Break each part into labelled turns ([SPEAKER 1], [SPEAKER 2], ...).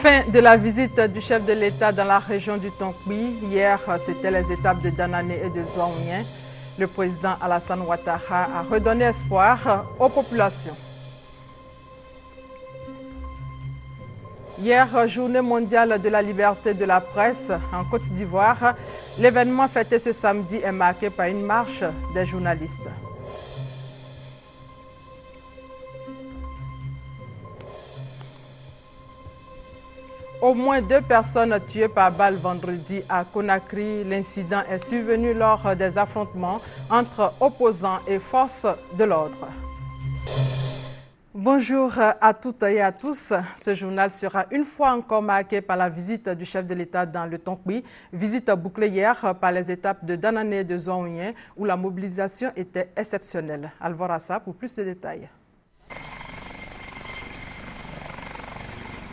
[SPEAKER 1] Fin de la visite du chef de l'État dans la région du Tonkpi. Hier, c'était les étapes de Danané et de Zouaounien. Le président Alassane Ouattara a redonné espoir aux populations. Hier, journée mondiale de la liberté de la presse en Côte d'Ivoire. L'événement fêté ce samedi est marqué par une marche des journalistes. Au moins 2 personnes tuées par balle vendredi à Conakry. L'incident est survenu lors des affrontements entre opposants et forces de l'ordre. Bonjour à toutes et à tous. Ce journal sera une fois encore marqué par la visite du chef de l'État dans le Tonkpi. Visite bouclée hier par les étapes de Danané et de Zouaounien où la mobilisation était exceptionnelle. Alvorassa pour plus de détails.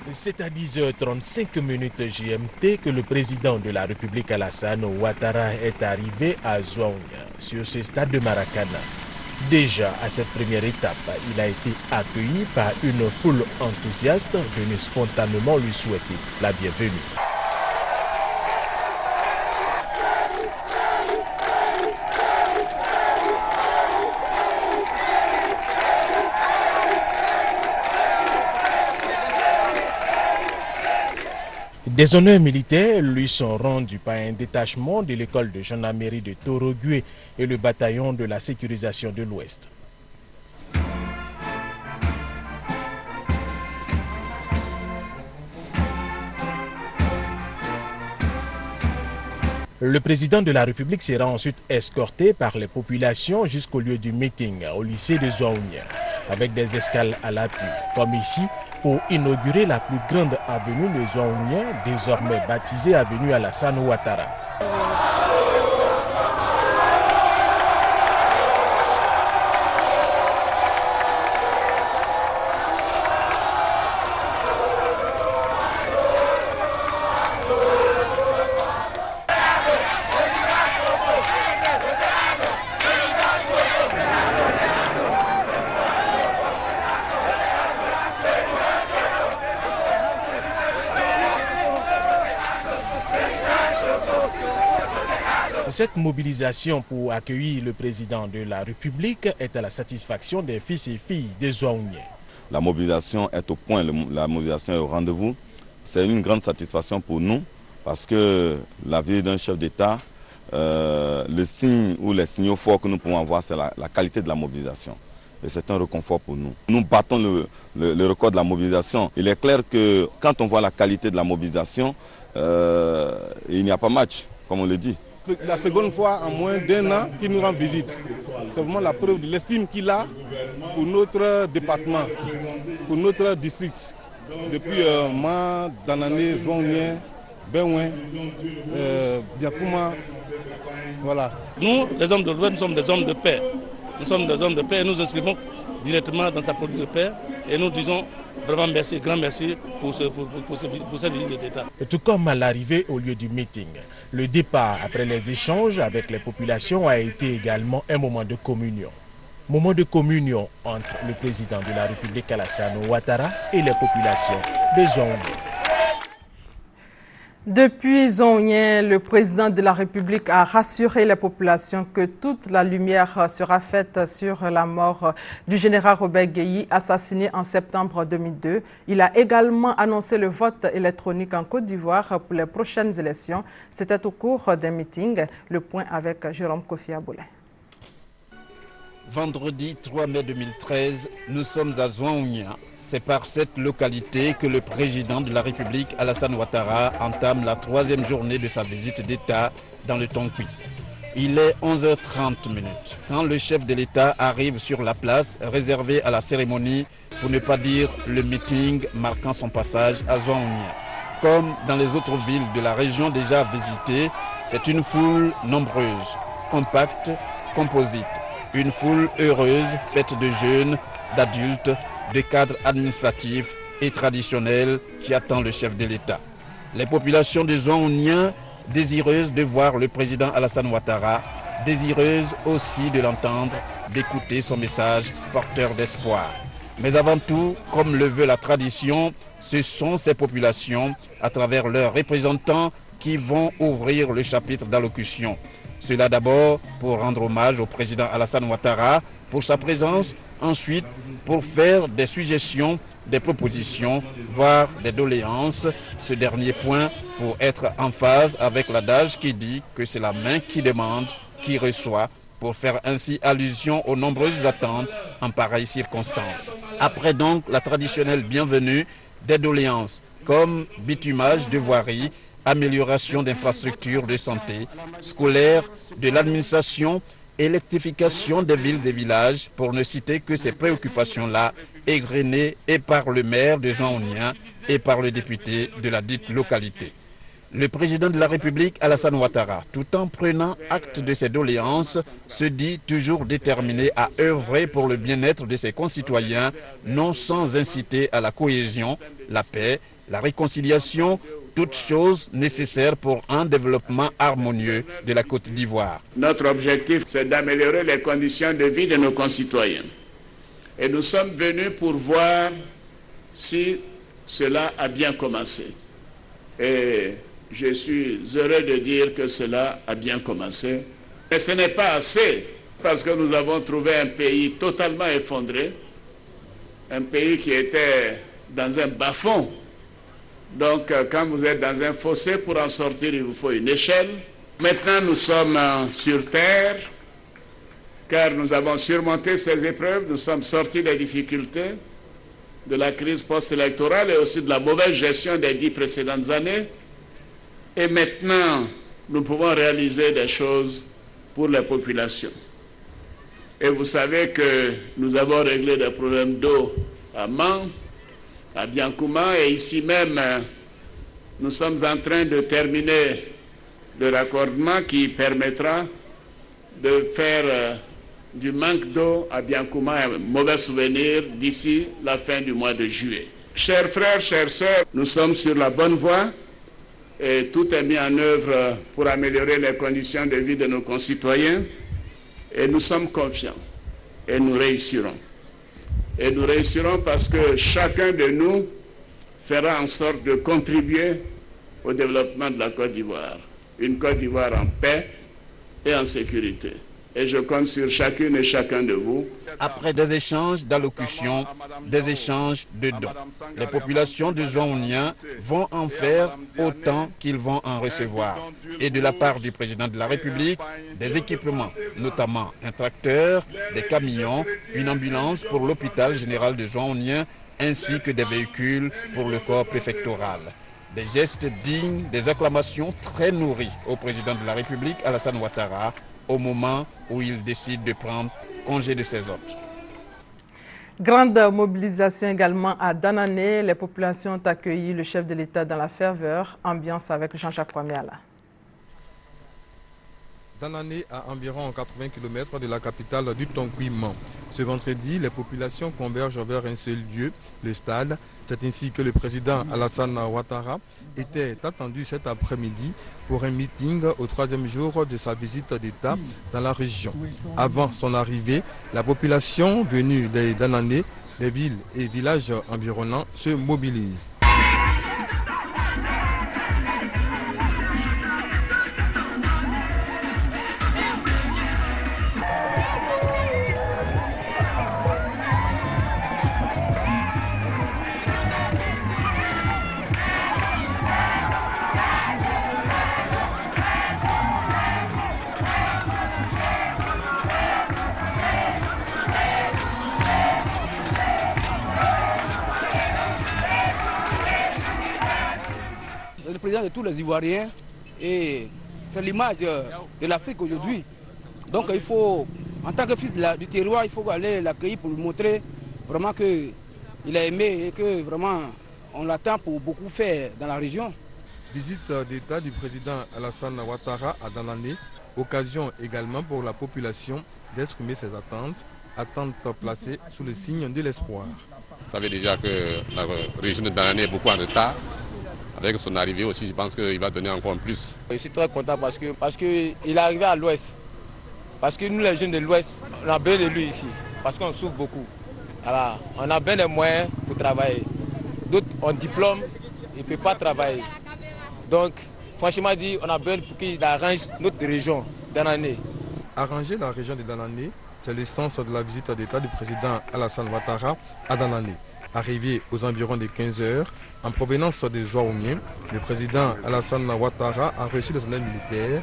[SPEAKER 2] C'est à 10h35 GMT que le président de la République Alassane Ouattara est arrivé à Zouaounien, sur ce stade de Maracana. Déjà à cette première étape, il a été accueilli par une foule enthousiaste venue spontanément lui souhaiter la bienvenue. Des honneurs militaires lui sont rendus par un détachement de l'école de gendarmerie de Torogué et le bataillon de la sécurisation de l'Ouest. Le président de la République sera ensuite escorté par les populations jusqu'au lieu du meeting, au lycée de Zouaounien, avec des escales à l'appui, comme ici, pour inaugurer la plus grande avenue de Zouaounien, désormais baptisée avenue Alassane Ouattara. Cette mobilisation pour accueillir le président de la République est à la satisfaction des fils et filles des Zouaouniens.
[SPEAKER 3] La mobilisation est au point, la mobilisation est au rendez-vous. C'est une grande satisfaction pour nous parce que la vie d'un chef d'État, le signe ou les signaux forts que nous pouvons avoir, c'est la qualité de la mobilisation. Et c'est un réconfort pour nous. Nous battons le record de la mobilisation. Il est clair que quand on voit la qualité de la mobilisation, il n'y a pas match, comme on le dit.
[SPEAKER 4] La seconde fois en moins d'1 an qu'il nous rend visite. C'est vraiment la preuve de l'estime qu'il a pour notre département, pour notre district. Depuis Ma, Danané, Zouaounien, Benouin, Biakouma, voilà.
[SPEAKER 5] Nous, les hommes de l'Ouest, nous sommes des hommes de paix. Nous sommes des hommes de paix et nous inscrivons directement dans sa politique de paix et nous disons vraiment merci, grand merci pour cette visite d'État.
[SPEAKER 2] Tout comme à l'arrivée au lieu du meeting, le départ après les échanges avec les populations a été également un moment de communion. Moment de communion entre le président de la République Alassane Ouattara et les populations de Zouaounien.
[SPEAKER 1] Depuis Zouaounien, le président de la République a rassuré les populations que toute la lumière sera faite sur la mort du général Robert Guéhi, assassiné en septembre 2002. Il a également annoncé le vote électronique en Côte d'Ivoire pour les prochaines élections. C'était au cours d'un meeting. Le point avec Jérôme Kofi Aboulé.
[SPEAKER 6] Vendredi 3 mai 2013, nous sommes à Zouaounien. C'est par cette localité que le président de la République, Alassane Ouattara, entame la 3e journée de sa visite d'État dans le Tonkpi. Il est 11h30 quand le chef de l'État arrive sur la place réservée à la cérémonie, pour ne pas dire le meeting marquant son passage à Zouaounien. Comme dans les autres villes de la région déjà visitées, c'est une foule nombreuse, compacte, composite. Une foule heureuse, faite de jeunes, d'adultes, de cadres administratifs et traditionnels qui attend le chef de l'État. Les populations de Zouaounien, désireuses de voir le président Alassane Ouattara, désireuses aussi de l'entendre, d'écouter son message porteur d'espoir. Mais avant tout, comme le veut la tradition, ce sont ces populations, à travers leurs représentants, qui vont ouvrir le chapitre d'allocution. Cela d'abord pour rendre hommage au président Alassane Ouattara pour sa présence, ensuite pour faire des suggestions, des propositions, voire des doléances. Ce dernier point pour être en phase avec l'adage qui dit que c'est la main qui demande, qui reçoit, pour faire ainsi allusion aux nombreuses attentes en pareilles circonstances. Après donc la traditionnelle bienvenue, des doléances comme bitumage de voiries, amélioration d'infrastructures de santé, scolaire, de l'administration, électrification des villes et villages, pour ne citer que ces préoccupations-là, égrenées et par le maire de Zouaonia et par le député de la dite localité. Le président de la République, Alassane Ouattara, tout en prenant acte de ses doléances, se dit toujours déterminé à œuvrer pour le bien-être de ses concitoyens, non sans inciter à la cohésion, la paix, la réconciliation, toutes choses nécessaires pour un développement harmonieux de la Côte d'Ivoire.
[SPEAKER 7] Notre objectif, c'est d'améliorer les conditions de vie de nos concitoyens. Et nous sommes venus pour voir si cela a bien commencé. Et je suis heureux de dire que cela a bien commencé. Mais ce n'est pas assez, parce que nous avons trouvé un pays totalement effondré, un pays qui était dans un bas-fond. Donc, quand vous êtes dans un fossé, pour en sortir, il vous faut une échelle. Maintenant, nous sommes sur terre, car nous avons surmonté ces épreuves, nous sommes sortis des difficultés de la crise post-électorale et aussi de la mauvaise gestion des 10 précédentes années. Et maintenant, nous pouvons réaliser des choses pour les populations. Et vous savez que nous avons réglé des problèmes d'eau à Man, à Biancouma, et ici même, nous sommes en train de terminer le raccordement qui permettra de faire du manque d'eau à Biancouma un mauvais souvenir d'ici la fin du mois de juillet. Chers frères, chères sœurs, nous sommes sur la bonne voie et tout est mis en œuvre pour améliorer les conditions de vie de nos concitoyens et nous sommes confiants et nous réussirons. Et nous réussirons parce que chacun de nous fera en sorte de contribuer au développement de la Côte d'Ivoire. Une Côte d'Ivoire en paix et en sécurité. Et je compte sur chacune et chacun de vous.
[SPEAKER 6] Après des échanges d'allocutions, des échanges de dons, les populations de Zouaonia vont en faire autant qu'ils vont en recevoir. Et de la part du président de la République, des équipements, notamment un tracteur, des camions, une ambulance pour l'hôpital général de Zouaonia, ainsi que des véhicules pour le corps préfectoral. Des gestes dignes, des acclamations très nourries au président de la République, Alassane Ouattara, au moment où il décide de prendre congé de ses hôtes.
[SPEAKER 1] Grande mobilisation également à Danané. Les populations ont accueilli le chef de l'État dans la ferveur. Ambiance avec Jean-Jacques Kwamiala.
[SPEAKER 4] Danané, à environ 80 km de la capitale du Tonguiman. Ce vendredi, les populations convergent vers un seul lieu, le stade. C'est ainsi que le président Alassane Ouattara était attendu cet après-midi pour un meeting au 3e jour de sa visite d'État dans la région. Avant son arrivée, la population venue de Danané, des villes et villages environnants se mobilise.
[SPEAKER 8] Le président de tous les Ivoiriens et c'est l'image de l'Afrique aujourd'hui. Donc il faut, en tant que fils du terroir, il faut aller l'accueillir pour lui montrer vraiment qu'il a aimé et que vraiment on l'attend pour beaucoup faire dans la région.
[SPEAKER 4] Visite d'État du président Alassane Ouattara à Danané, occasion également pour la population d'exprimer ses attentes placées sous le signe de l'espoir.
[SPEAKER 9] Vous savez déjà que la région de Danané est beaucoup en retard. Avec son arrivée aussi, je pense qu'il va donner encore plus.
[SPEAKER 8] Je suis très content parce qu'il est arrivé à l'ouest. Parce que nous, les jeunes de l'ouest, on a besoin de lui ici. Parce qu'on souffre beaucoup.
[SPEAKER 10] Alors, on a bien des moyens pour travailler. D'autres ont diplôme, ils ne peuvent pas travailler. Donc, franchement dit, on a besoin pour qu'ils arrangent notre région Danané.
[SPEAKER 4] Arranger la région de Danané, c'est le sens de la visite d'État du président Alassane Ouattara à Danané. Arrivé aux environs de 15 heures, en provenance de Zouaoumien, le président Alassane Ouattara a reçu le personnel militaire.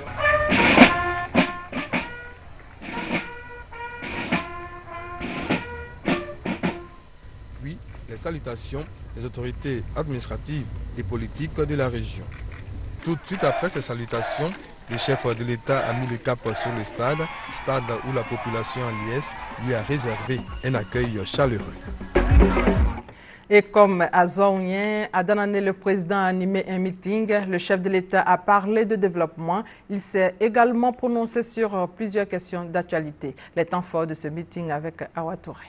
[SPEAKER 4] Puis, les salutations des autorités administratives et politiques de la région. Tout de suite après ces salutations, le chef de l'État a mis le cap sur le stade où la population en liesse lui a réservé un accueil chaleureux.
[SPEAKER 1] Et comme à Zouaoumien, à Danané, le président a animé un meeting. Le chef de l'État a parlé de développement. Il s'est également prononcé sur plusieurs questions d'actualité. Les temps forts de ce meeting avec Awa Touré.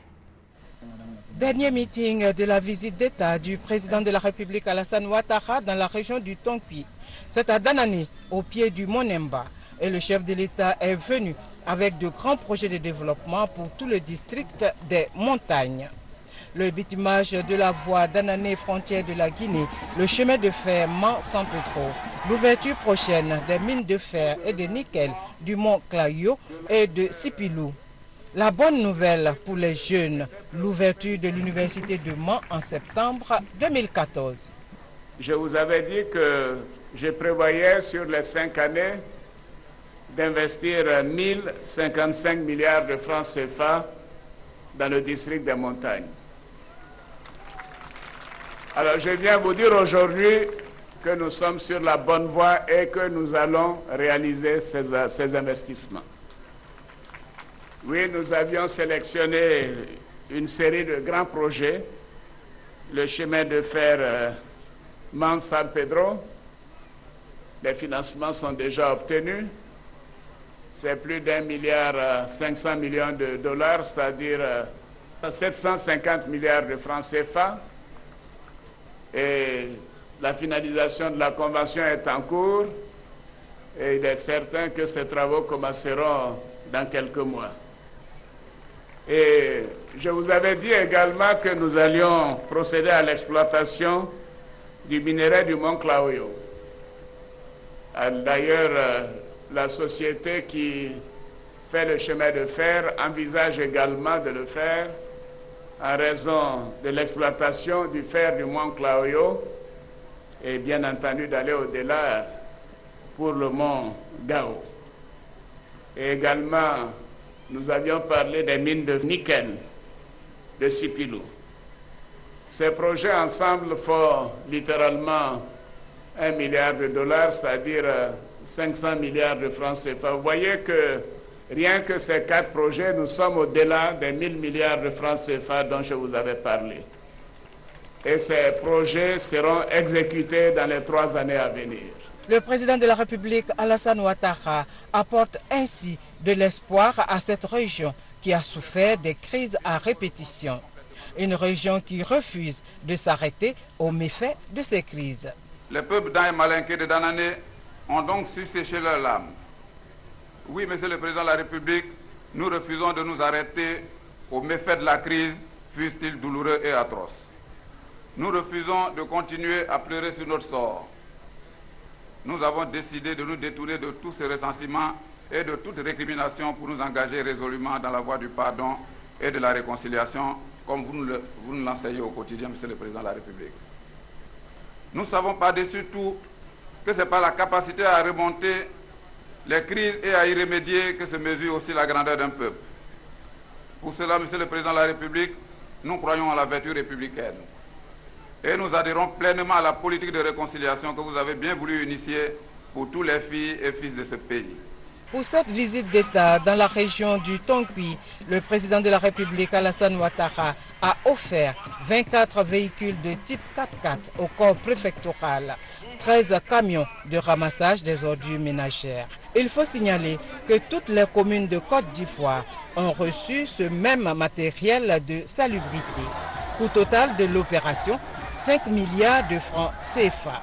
[SPEAKER 11] Dernier meeting de la visite d'État du président de la République Alassane Ouattara dans la région du Tonki. C'est à Danané, au pied du Mont Nemba. Et le chef de l'État est venu avec de grands projets de développement pour tout le district des montagnes. Le bitumage de la voie Danané frontière de la Guinée, le chemin de fer Mans-San Pedro, l'ouverture prochaine des mines de fer et de nickel du Mont Clayo et de Sipilou. La bonne nouvelle pour les jeunes, l'ouverture de l'université de Mans en septembre 2014.
[SPEAKER 7] Je vous avais dit que je prévoyais sur les 5 années d'investir 1055 milliards de francs CFA dans le district des montagnes. Alors je viens vous dire aujourd'hui que nous sommes sur la bonne voie et que nous allons réaliser ces investissements. Oui, nous avions sélectionné une série de grands projets. Le chemin de fer Mans-San Pedro, les financements sont déjà obtenus. C'est plus d'1,5 milliard de dollars, c'est-à-dire 750 milliards de francs CFA. Et la finalisation de la convention est en cours et il est certain que ces travaux commenceront dans quelques mois. Et je vous avais dit également que nous allions procéder à l'exploitation du minerai du Mont Clayo. D'ailleurs, la société qui fait le chemin de fer envisage également de le faire en raison de l'exploitation du fer du Mont Clayo et bien entendu d'aller au-delà pour le Mont Gao. Et également, nous avions parlé des mines de nickel de Sipilou. Ces projets ensemble font littéralement 1 milliard de dollars, c'est-à-dire 500 milliards de francs CFA. Vous voyez que rien que ces 4 projets, nous sommes au-delà des 1000 milliards de francs CFA dont je vous avais parlé. Et ces projets seront exécutés dans les 3 années à venir.
[SPEAKER 11] Le président de la République, Alassane Ouattara, apporte ainsi de l'espoir à cette région qui a souffert des crises à répétition. Une région qui refuse de s'arrêter aux méfaits de ces crises.
[SPEAKER 12] Les peuples dans et malinqués de Danané ont donc su sécher leurs larmes. Oui, Monsieur le Président de la République, nous refusons de nous arrêter aux méfaits de la crise, fussent-ils douloureux et atroces. Nous refusons de continuer à pleurer sur notre sort. Nous avons décidé de nous détourner de tous ces recensements et de toute récrimination pour nous engager résolument dans la voie du pardon et de la réconciliation, comme vous nous l'enseignez au quotidien, Monsieur le Président de la République. Nous savons par-dessus tout que c'est par la capacité à remonter les crises et à y remédier que se mesure aussi la grandeur d'un peuple. Pour cela, Monsieur le Président de la République, nous croyons à la vertu républicaine. Et nous adhérons pleinement à la politique de réconciliation que vous avez bien voulu initier pour tous les filles et fils de ce pays.
[SPEAKER 11] Pour cette visite d'État dans la région du Tonki, le président de la République, Alassane Ouattara, a offert 24 véhicules de type 4x4 au corps préfectoral, 13 camions de ramassage des ordures ménagères. Il faut signaler que toutes les communes de Côte d'Ivoire ont reçu ce même matériel de salubrité. Coût total de l'opération, 5 milliards de francs CFA.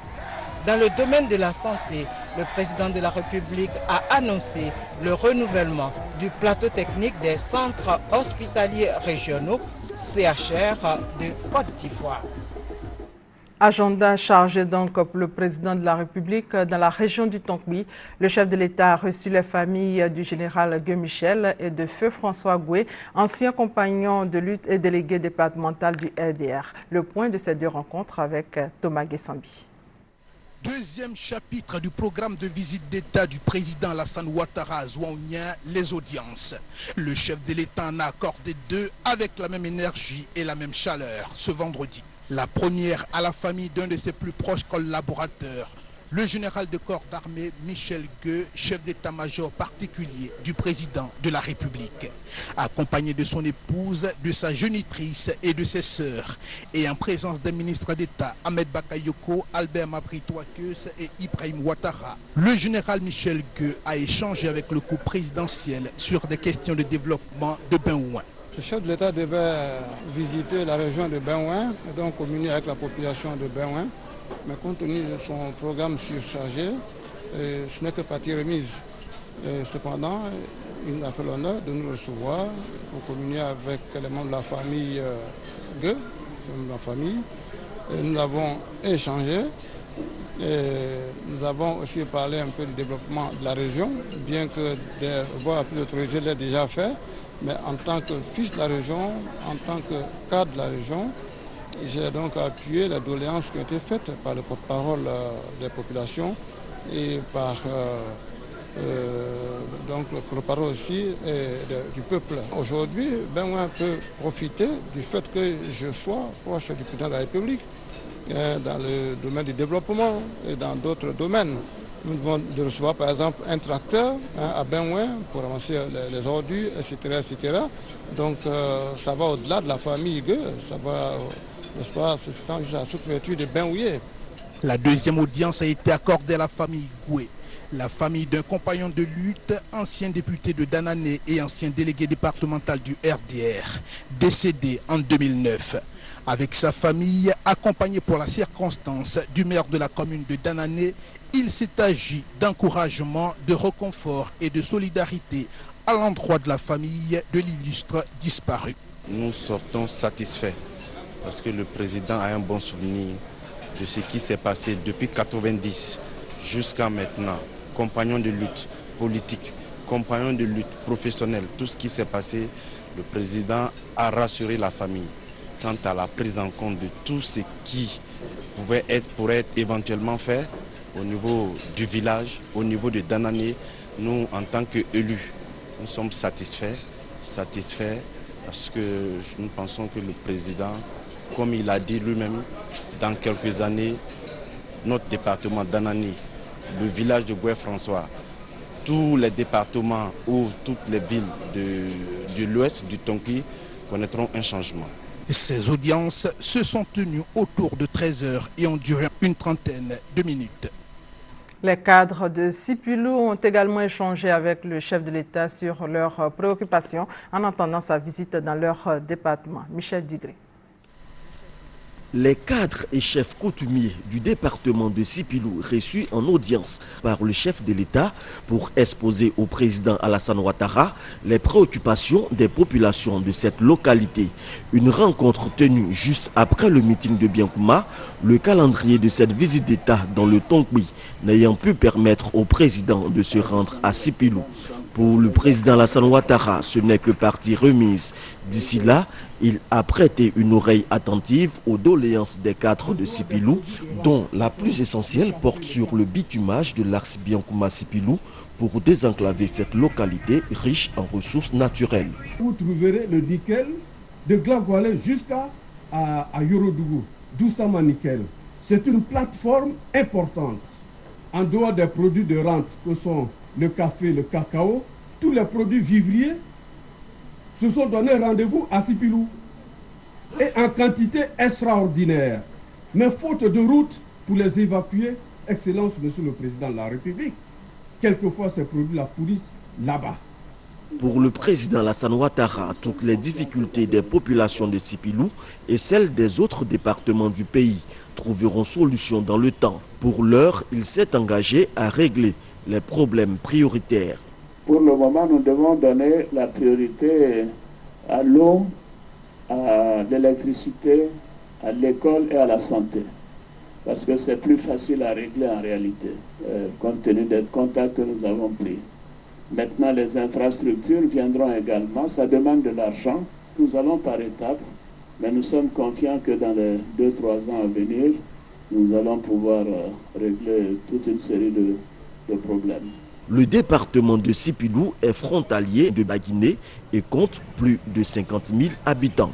[SPEAKER 11] Dans le domaine de la santé, le président de la République a annoncé le renouvellement du plateau technique des centres hospitaliers régionaux CHR de Côte d'Ivoire.
[SPEAKER 1] Agenda chargé donc pour le président de la République dans la région du Tonkwí. Le chef de l'État a reçu les familles du général Gueux Michel et de feu François Goué, ancien compagnon de lutte et délégué départemental du RDR. Le point de ces deux rencontres avec Thomas Guessambi.
[SPEAKER 13] Deuxième chapitre du programme de visite d'État du président Alassane Ouattara à Zouaounia, les audiences. Le chef de l'État en a accordé deux avec la même énergie et la même chaleur ce vendredi. La première à la famille d'un de ses plus proches collaborateurs, le général de corps d'armée Michel Gueux, chef d'état-major particulier du président de la République. Accompagné de son épouse, de sa génitrice et de ses sœurs, et en présence des ministres d'État Ahmed Bakayoko, Albert Mabry-Touakeus et Ibrahim Ouattara, le général Michel Gueux a échangé avec le couple présidentiel sur des questions de développement de Benouin.
[SPEAKER 14] Le chef de l'État devait visiter la région de Benouin et donc communier avec la population de Benouin. Mais compte tenu de son programme surchargé, ce n'est que partie remise. Cependant, il a fait l'honneur de nous recevoir pour communier avec les membres de la famille Gueux, nous avons échangé. Et nous avons aussi parlé un peu du développement de la région, bien que des voies plus autorisées l'aient déjà fait. Mais en tant que fils de la région, en tant que cadre de la région, j'ai donc appuyé les doléances qui ont été faites par le porte-parole des populations et par donc le porte-parole aussi du peuple. Aujourd'hui, Benouin peut profiter du fait que je sois proche du président de la République dans le domaine du développement et dans d'autres domaines. Nous devons recevoir par exemple un tracteur à Benouin pour avancer les ordures, etc. Donc ça va au-delà de la famille Gueux, ça va, n'est-ce pas, c'est la sous-préfecture de Benouillet.
[SPEAKER 13] La deuxième audience a été accordée à la famille Goué, la famille d'un compagnon de lutte, ancien député de Danané et ancien délégué départemental du RDR, décédé en 2009. Avec sa famille, accompagné pour la circonstance du maire de la commune de Danané, il s'est agi d'encouragement, de réconfort et de solidarité à l'endroit de la famille de l'illustre disparu.
[SPEAKER 15] Nous sortons satisfaits parce que le président a un bon souvenir de ce qui s'est passé depuis 1990 jusqu'à maintenant. Compagnon de lutte politique, compagnon de lutte professionnel, tout ce qui s'est passé, le président a rassuré la famille quant à la prise en compte de tout ce qui pourrait être éventuellement fait au niveau du village, au niveau de Danané. Nous, en tant qu'élus, nous sommes satisfaits parce que nous pensons que le président, comme il a dit lui-même, dans quelques années, notre département Danané, le village de Goué-François, tous les départements ou toutes les villes de l'ouest du Tonkwí connaîtront un changement.
[SPEAKER 13] Ces audiences se sont tenues autour de 13 heures et ont duré une trentaine de minutes.
[SPEAKER 1] Les cadres de Sipilou ont également échangé avec le chef de l'État sur leurs préoccupations en attendant sa visite dans leur département. Michel Digré.
[SPEAKER 16] Les cadres et chefs coutumiers du département de Sipilou reçus en audience par le chef de l'État pour exposer au président Alassane Ouattara les préoccupations des populations de cette localité. Une rencontre tenue juste après le meeting de Biankouma, le calendrier de cette visite d'État dans le Tonkwí n'ayant pu permettre au président de se rendre à Sipilou. Pour le président Alassane Ouattara, ce n'est que partie remise. D'ici là, il a prêté une oreille attentive aux doléances des cadres de Sipilou, dont la plus essentielle porte sur le bitumage de l'axe Biankouma-Sipilou pour désenclaver cette localité riche en ressources naturelles.
[SPEAKER 17] Vous trouverez le nickel de Glagoualé jusqu'à Yorodougou, Doussama Nickel. C'est une plateforme importante. En dehors des produits de rente que sont le café, le cacao, tous les produits vivriers se sont donné rendez-vous à Sipilou et en quantité extraordinaire. Mais faute de route pour les évacuer, Excellence, Monsieur le Président de la République, quelquefois ces produits-là pourrissent là-bas.
[SPEAKER 16] Pour le président Alassane Ouattara, toutes les difficultés des populations de Sipilou et celles des autres départements du pays trouveront solution dans le temps. Pour l'heure, il s'est engagé à régler les problèmes prioritaires.
[SPEAKER 7] Pour le moment, nous devons donner la priorité à l'eau, à l'électricité, à l'école et à la santé. Parce que c'est plus facile à régler en réalité, compte tenu des contacts que nous avons pris. Maintenant, les infrastructures viendront également. Ça demande de l'argent. Nous allons par étapes, mais nous sommes confiants que dans les 2-3 ans à venir, nous allons pouvoir régler toute une série de problèmes.
[SPEAKER 16] Le département de Sipilou est frontalier de la Guinée et compte plus de 50 000 habitants.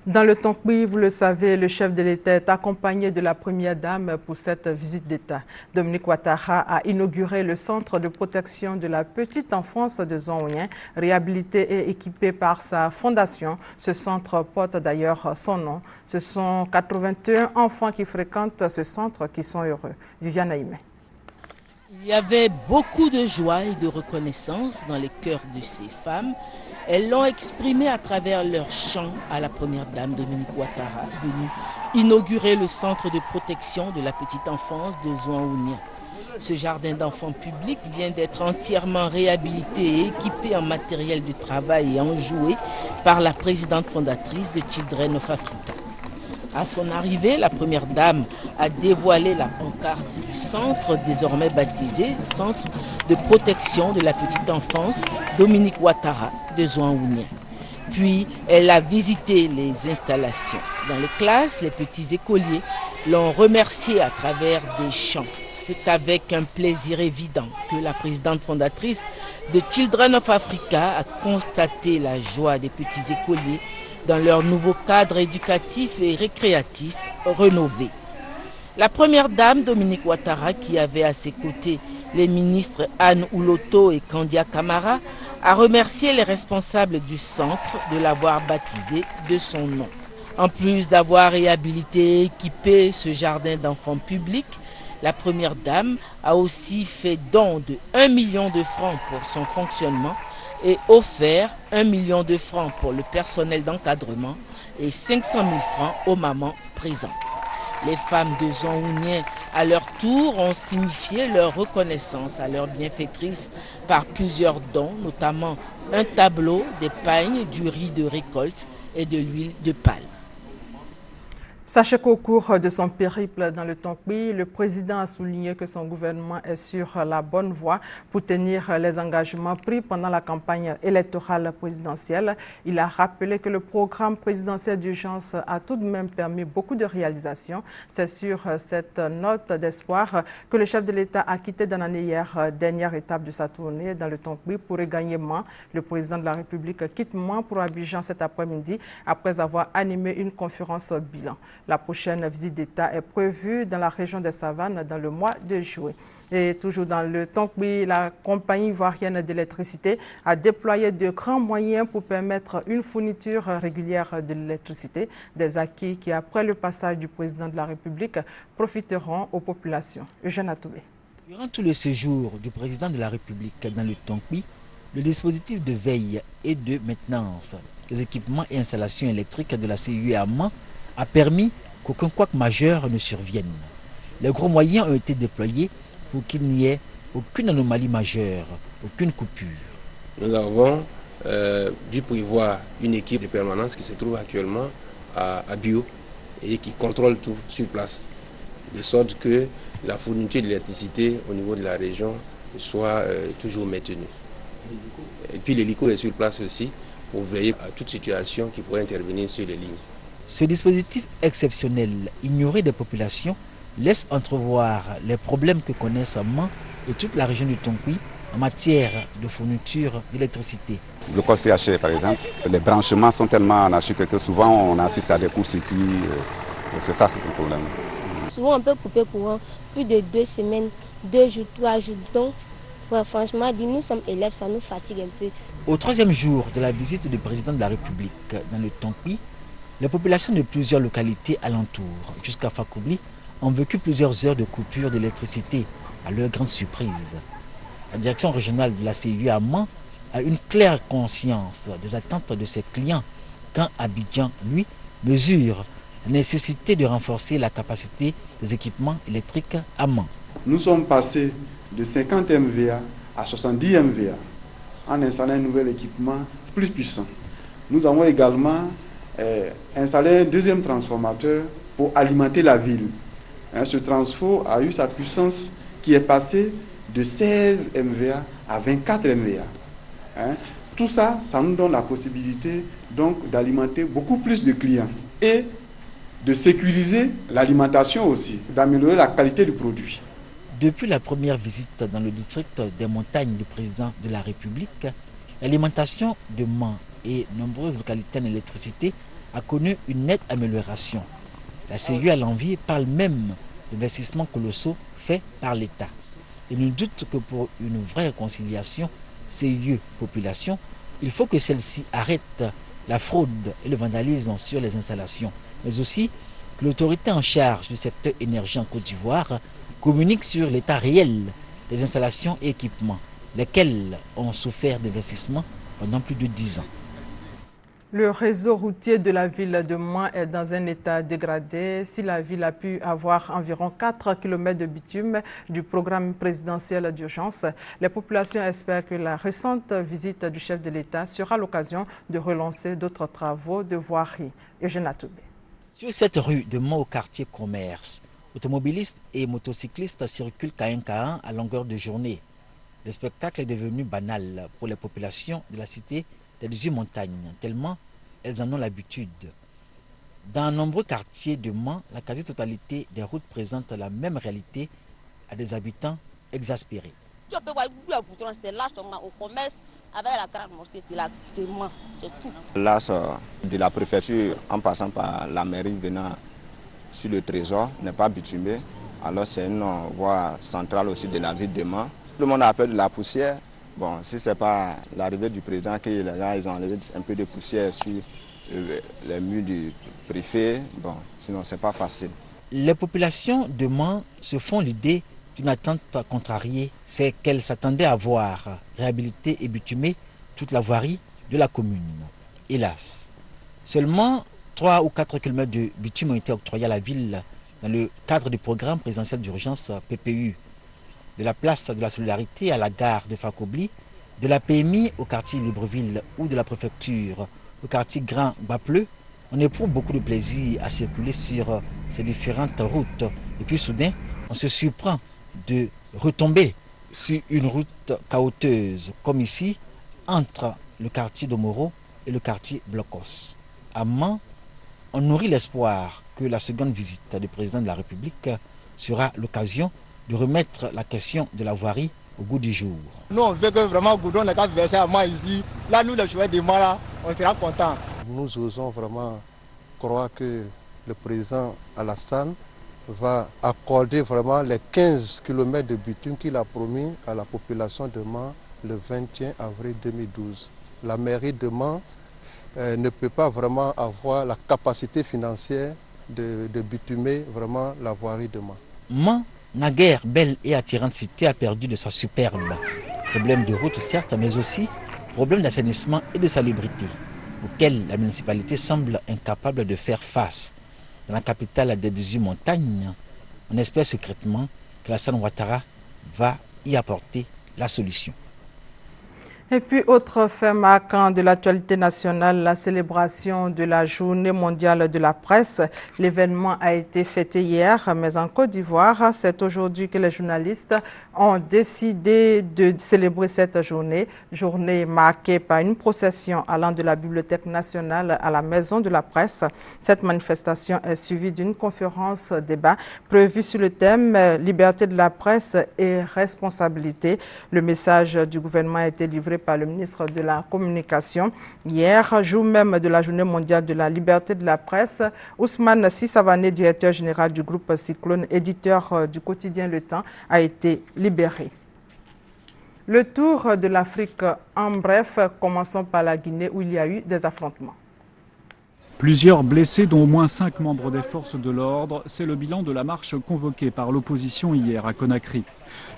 [SPEAKER 1] Dans le Tonkpi, vous le savez, le chef de l'État est accompagné de la première dame pour cette visite d'État. Dominique Ouattara a inauguré le centre de protection de la petite enfance de Zouanougne, réhabilité et équipé par sa fondation. Ce centre porte d'ailleurs son nom. Ce sont 81 enfants qui fréquentent ce centre qui sont heureux. Viviane Aïmé.
[SPEAKER 18] Il y avait beaucoup de joie et de reconnaissance dans les cœurs de ces femmes. Elles l'ont exprimé à travers leur chant à la première dame Dominique Ouattara, venue inaugurer le centre de protection de la petite enfance de Zouanougne. Ce jardin d'enfants public vient d'être entièrement réhabilité et équipé en matériel de travail et en jouets par la présidente fondatrice de Children of Africa. À son arrivée, la première dame a dévoilé la pancarte du centre, désormais baptisé Centre de protection de la petite enfance Dominique Ouattara de Zouanougne. Puis, elle a visité les installations. Dans les classes, les petits écoliers l'ont remercié à travers des chants. C'est avec un plaisir évident que la présidente fondatrice de Children of Africa a constaté la joie des petits écoliers dans leur nouveau cadre éducatif et récréatif rénové. La première dame, Dominique Ouattara, qui avait à ses côtés les ministres Anne Ouloto et Kandia Camara, a remercié les responsables du centre de l'avoir baptisé de son nom. En plus d'avoir réhabilité et équipé ce jardin d'enfants publics, la première dame a aussi fait don de 1 million de francs pour son fonctionnement et offert 1 million de francs pour le personnel d'encadrement et 500 000 francs aux mamans présentes. Les femmes de Zouanougne, à leur tour, ont signifié leur reconnaissance à leur bienfaitrice par plusieurs dons, notamment un tableau, des pagnes, du riz de récolte et de l'huile de palme.
[SPEAKER 1] Sachez qu'au cours de son périple dans le Tonkpi, le président a souligné que son gouvernement est sur la bonne voie pour tenir les engagements pris pendant la campagne électorale présidentielle. Il a rappelé que le programme présidentiel d'urgence a tout de même permis beaucoup de réalisations. C'est sur cette note d'espoir que le chef de l'État a quitté Danané hier, dernière étape de sa tournée dans le Tonkpi pour regagner Mans. Le président de la République quitte Mans pour Abidjan cet après-midi après avoir animé une conférence bilan. La prochaine visite d'État est prévue dans la région des Savanes dans le mois de juillet. Et toujours dans le Tonkpi, la compagnie ivoirienne d'électricité a déployé de grands moyens pour permettre une fourniture régulière de l'électricité, des acquis qui, après le passage du président de la République, profiteront aux populations. Eugène Atoubé.
[SPEAKER 19] Durant tout le séjour du président de la République dans le Tonkpi, le dispositif de veille et de maintenance des équipements et installations électriques de la CUE à Mans a permis qu'aucun couac majeur ne survienne. Les gros moyens ont été déployés pour qu'il n'y ait aucune anomalie majeure, aucune coupure.
[SPEAKER 10] Nous avons dû prévoir une équipe de permanence qui se trouve actuellement à Bio et qui contrôle tout sur place, de sorte que la fourniture d'électricité au niveau de la région soit toujours maintenue. Et puis l'hélico est sur place aussi pour veiller à toute situation qui pourrait intervenir sur les lignes.
[SPEAKER 19] Ce dispositif exceptionnel, ignoré des populations, laisse entrevoir les problèmes que connaissent Mans et toute la région du Tonkpi en matière de fourniture d'électricité.
[SPEAKER 20] Le corps CHR, par exemple, les branchements sont tellement anarchiques que souvent on assiste à des courts-circuits. C'est ça qui est le problème.
[SPEAKER 21] Souvent on peut couper courant plus de 2 semaines, 2 jours, 3 jours. Donc franchement, nous sommes élèves, ça nous fatigue un peu.
[SPEAKER 19] Au 3e jour de la visite du président de la République dans le Tonkpi, les populations de plusieurs localités alentours, jusqu'à Fakoubli, ont vécu plusieurs heures de coupure d'électricité, à leur grande surprise. La direction régionale de la CUE à Mans a une claire conscience des attentes de ses clients, quand Abidjan, lui, mesure la nécessité de renforcer la capacité des équipements électriques à Mans.
[SPEAKER 22] Nous sommes passés de 50 MVA
[SPEAKER 3] à 70 MVA en installant un nouvel équipement plus puissant. Nous avons également installé un deuxième transformateur pour alimenter la ville. Ce transfo a eu sa puissance qui est passée de 16 MVA à 24 MVA. Tout ça, ça nous donne la possibilité donc d'alimenter beaucoup plus de clients et de sécuriser l'alimentation aussi, d'améliorer la qualité du produit.
[SPEAKER 19] Depuis la première visite dans le district des montagnes du président de la République, l'alimentation de Mans et nombreuses localités en électricité a connu une nette amélioration. La CIE à l'envie parle même d'investissements colossaux faits par l'État. Il ne doute que pour une vraie réconciliation CIE-population, il faut que celle-ci arrête la fraude et le vandalisme sur les installations, mais aussi que l'autorité en charge du secteur énergie en Côte d'Ivoire communique sur l'état réel des installations et équipements, lesquels ont souffert d'investissements pendant plus de 10 ans.
[SPEAKER 1] Le réseau routier de la ville de Mans est dans un état dégradé. Si la ville a pu avoir environ 4 km de bitume du programme présidentiel d'urgence, les populations espèrent que la récente visite du chef de l'État sera l'occasion de relancer d'autres travaux de voirie. Eugène Atoubé.
[SPEAKER 19] Sur cette rue de Mans au quartier Commerce, automobilistes et motocyclistes circulent K1 à longueur de journée. Le spectacle est devenu banal pour les populations de la cité des 18 montagnes, tellement elles en ont l'habitude. Dans nombreux quartiers de Mans, la quasi-totalité des routes présentent la même réalité à des habitants exaspérés.
[SPEAKER 22] Tu peux voir c'était là au commerce avec la grande mosquée de Mans, c'est tout.
[SPEAKER 23] Là, de la préfecture en passant par la mairie venant sur le trésor n'est pas bitumé. Alors c'est une voie centrale aussi de la ville de Mans. Tout le monde a peur de la poussière. Bon, si ce n'est pas l'arrivée du président que les gens ils ont enlevé un peu de poussière sur les murs du préfet, bon, sinon ce n'est pas facile.
[SPEAKER 19] Les populations de Mans se font l'idée d'une attente contrariée, c'est qu'elles s'attendaient à voir réhabiliter et bitumer toute la voirie de la commune. Hélas, seulement 3 ou 4 km de bitume ont été octroyés à la ville dans le cadre du programme présidentiel d'urgence PPU. De la place de la Solidarité à la gare de Fakobli, de la PMI au quartier Libreville ou de la préfecture au quartier Grand Bapleu, on éprouve beaucoup de plaisir à circuler sur ces différentes routes. Et puis soudain, on se surprend de retomber sur une route caoteuse, comme ici, entre le quartier d'Omoro et le quartier Blocos. À Mans, on nourrit l'espoir que la seconde visite du président de la République sera l'occasion de remettre la question de la voirie au goût du jour.
[SPEAKER 24] Nous, on veut que vraiment Goudon n'est qu'à verser à moi ici. Là, nous, les chouettes de moi, là, on sera contents.
[SPEAKER 25] Nous osons vraiment croire que le président Alassane va accorder vraiment les 15 km de bitume qu'il a promis à la population de Mans le 21 avril 2012. La mairie de Mans ne peut pas vraiment avoir la capacité financière de bitumer vraiment la voirie de Mans.
[SPEAKER 19] Mans, naguère belle et attirante cité, a perdu de sa superbe. Problème de route certes, mais aussi problème d'assainissement et de salubrité, auquel la municipalité semble incapable de faire face. Dans la capitale des 18 montagnes, on espère secrètement que Alassane Ouattara va y apporter la solution.
[SPEAKER 1] Et puis, autre fait marquant de l'actualité nationale, la célébration de la Journée mondiale de la presse. L'événement a été fêté hier, mais en Côte d'Ivoire, c'est aujourd'hui que les journalistes ont décidé de célébrer cette journée. Journée marquée par une procession allant de la Bibliothèque nationale à la Maison de la presse. Cette manifestation est suivie d'une conférence débat prévue sur le thème « Liberté de la presse et responsabilité ». Le message du gouvernement a été livré par le ministre de la Communication. Hier, jour même de la Journée mondiale de la liberté de la presse, Ousmane Sissavané, directeur général du groupe Cyclone, éditeur du quotidien Le Temps, a été libéré. Le tour de l'Afrique en bref, commençons par la Guinée où il y a eu des affrontements.
[SPEAKER 26] Plusieurs blessés, dont au moins 5 membres des forces de l'ordre. C'est le bilan de la marche convoquée par l'opposition hier à Conakry.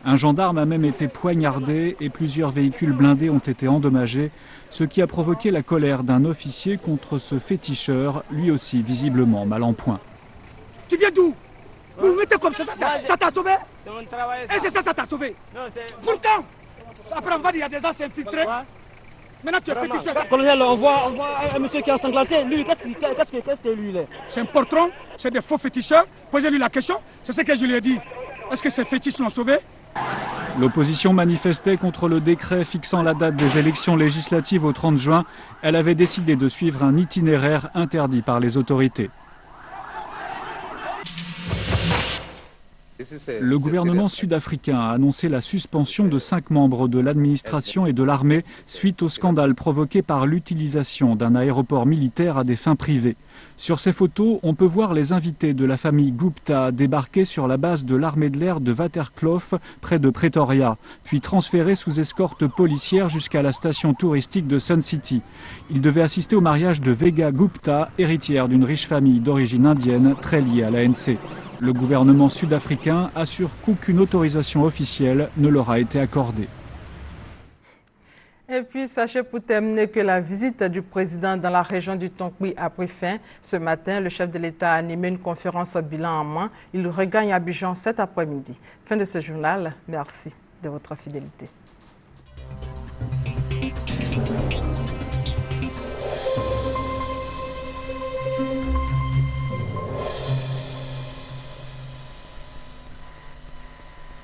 [SPEAKER 26] Un gendarme a même été poignardé et plusieurs véhicules blindés ont été endommagés, ce qui a provoqué la colère d'un officier contre ce féticheur, lui aussi visiblement mal en point.
[SPEAKER 27] Tu viens d'où? Vous vous mettez comme ça t'a sauvé? Et c'est ça t'a sauvé? Volcan!
[SPEAKER 2] Après, on va dire qu'il y a des gens s'infiltrer. Maintenant, tu es féticheur.
[SPEAKER 4] Colonel, on voit un monsieur qui a sanglanté. Lui, qu'est-ce que lui il est?
[SPEAKER 2] C'est un portron, c'est des faux féticheurs. Posez-lui la question. C'est ce que je lui ai dit. Est-ce que ces fétiches l'ont sauvé?
[SPEAKER 26] L'opposition manifestait contre le décret fixant la date des élections législatives au 30 juin. Elle avait décidé de suivre un itinéraire interdit par les autorités. Le gouvernement sud-africain a annoncé la suspension de 5 membres de l'administration et de l'armée suite au scandale provoqué par l'utilisation d'un aéroport militaire à des fins privées. Sur ces photos, on peut voir les invités de la famille Gupta débarquer sur la base de l'armée de l'air de Waterkloof, près de Pretoria, puis transférés sous escorte policière jusqu'à la station touristique de Sun City. Ils devaient assister au mariage de Vega Gupta, héritière d'une riche famille d'origine indienne très liée à l'ANC. Le gouvernement sud-africain assure qu'aucune autorisation officielle ne leur a été accordée.
[SPEAKER 1] Et puis, sachez pour terminer que la visite du président dans la région du Tonkpi a pris fin. Ce matin, le chef de l'État a animé une conférence bilan en main. Il regagne Abidjan cet après-midi. Fin de ce journal. Merci de votre fidélité.